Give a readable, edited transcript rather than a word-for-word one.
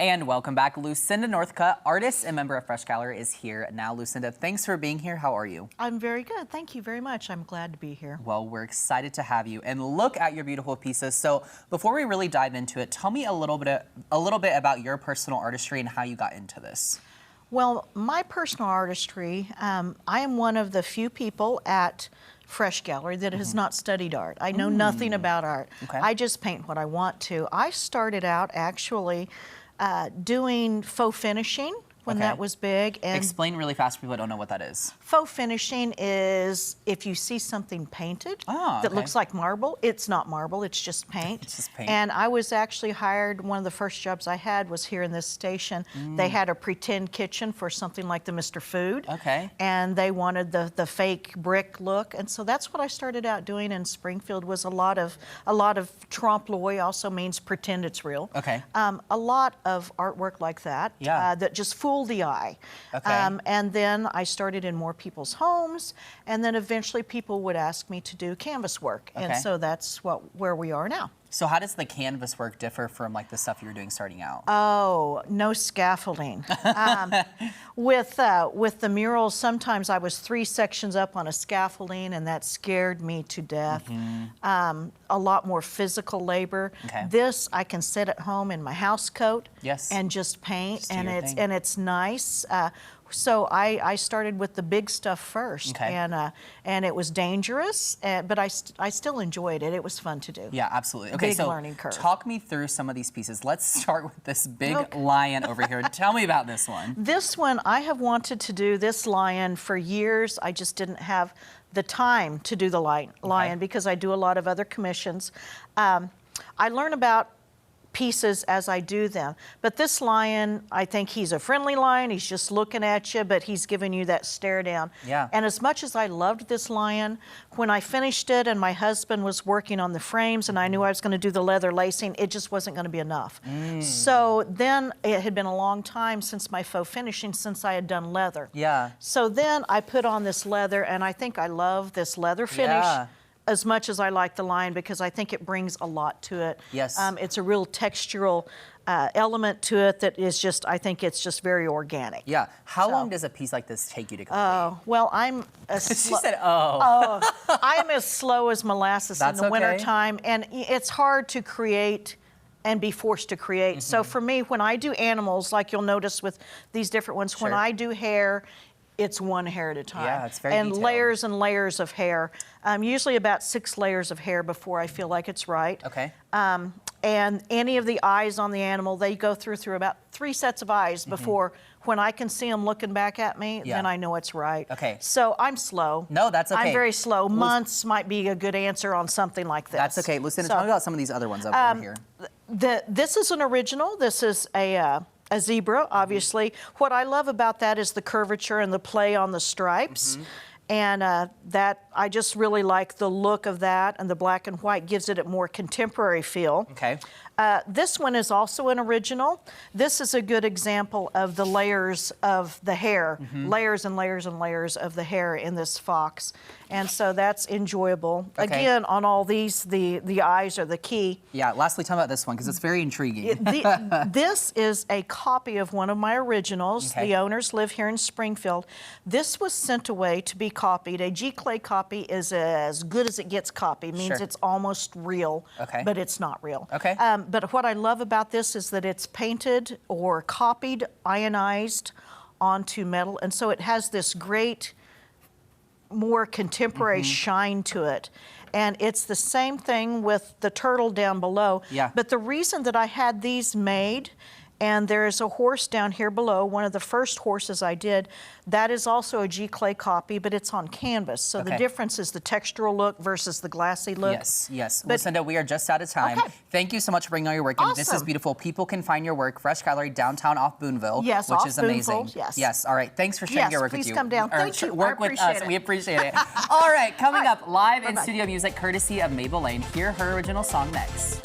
And welcome back. Lucinda Northcutt, artist and member of Fresh Gallery, is here now. Lucinda, thanks for being here. How are you? I'm very good. Thank you very much. I'm glad to be here. Well, we're excited to have you. And look at your beautiful pieces. So before we really dive into it, tell me a little bit about your personal artistry and how you got into this. Well, my personal artistry, I am one of the few people at Fresh Gallery that has not studied art. I know nothing about art. Okay. I just paint what I want to. I started out actually doing faux finishing when that was big. And explain really fast for people that don't know what that is. faux finishing is if you see something painted that looks like marble, it's not marble, it's just paint. It's just paint. And I was actually hired, one of the first jobs I had was here in this station. They had a pretend kitchen for something like the Mr. Food. Okay. And they wanted the fake brick look. And so that's what I started out doing in Springfield, was a lot of trompe l'oeil also means pretend it's real. Okay. A lot of artwork like that. Yeah. That just fool the eye. Okay. And then I started in more people's homes, and then eventually people would ask me to do canvas work. Okay. And so that's where we are now. So how does the canvas work differ from like the stuff you were doing starting out? Oh, no scaffolding. With the murals, sometimes I was 3 sections up on a scaffolding, and that scared me to death. A lot more physical labor. Okay. This I can sit at home in my house coat and just paint, Just do and your it's thing. Nice. So I started with the big stuff first, Okay. and it was dangerous, but I still enjoyed it. It was fun to do. Yeah, absolutely. Okay, Big so learning curve. talk me through some of these pieces. Let's start with this big lion over here. Tell me about this one. This one, I have wanted to do this lion for years. I just didn't have the time to do the lion because I do a lot of other commissions. I learn about pieces as I do them. But this lion, I think he's a friendly lion. He's just looking at you, but he's giving you that stare down. Yeah. And as much as I loved this lion, when I finished it and my husband was working on the frames and I knew I was going to do the leather lacing, it just wasn't going to be enough. So then it had been a long time since my faux finishing, since I had done leather. Yeah. So then I put on this leather, and I think I love this leather finish. Yeah. As much as I like the lion, because I think it brings a lot to it. Yes. It's a real textural element to it that is just, I think it's just very organic. Yeah. How long does a piece like this take you to complete? Well, I'm She said, oh. I'm as slow as molasses in the okay. wintertime, and it's hard to create and be forced to create. So for me, when I do animals, like you'll notice with these different ones, when I do hair, it's one hair at a time. Yeah, it's very and detailed. layers and layers of hair. Usually about 6 layers of hair before I feel like it's right. Okay. And any of the eyes on the animal, they go through about 3 sets of eyes before, when I can see them looking back at me, then I know it's right. Okay. So I'm slow. No, that's okay. I'm very slow. Months might be a good answer on something like this. That's okay. Lucinda, tell me about some of these other ones over here. This is an original. This is a zebra, obviously. What I love about that is the curvature and the play on the stripes. And that, I just really like the look of that, and the black and white gives it a more contemporary feel. Okay. This one is also an original. This is a good example of the layers of the hair, layers and layers and layers of the hair in this fox. And so that's enjoyable. Okay. Again, on all these, the eyes are the key. Yeah, lastly, tell me about this one, because it's very intriguing. This is a copy of one of my originals. Okay. The owners live here in Springfield. This was sent away to be copied. A G-clay copy is as good as it gets copied. Means it's almost real, but it's not real. Okay. But what I love about this is that it's painted or copied, ionized onto metal, and so it has this great, more contemporary shine to it. And it's the same thing with the turtle down below. Yeah. But the reason that I had these made, and there's a horse down here below, one of the first horses I did, that is also a G-clay copy, but it's on canvas. So the difference is the textural look versus the glassy look. Yes, yes. Lucinda, we are just out of time. Thank you so much for bringing all your work in. This is beautiful. People can find your work, Fresh Gallery, downtown off Boonville, which is amazing. Yes. All right. Thanks for sharing your work with you. Please come down. Thank you. Work with us. We appreciate it. All right. Coming up, live in studio music courtesy of Mabel Lane. Hear her original song next.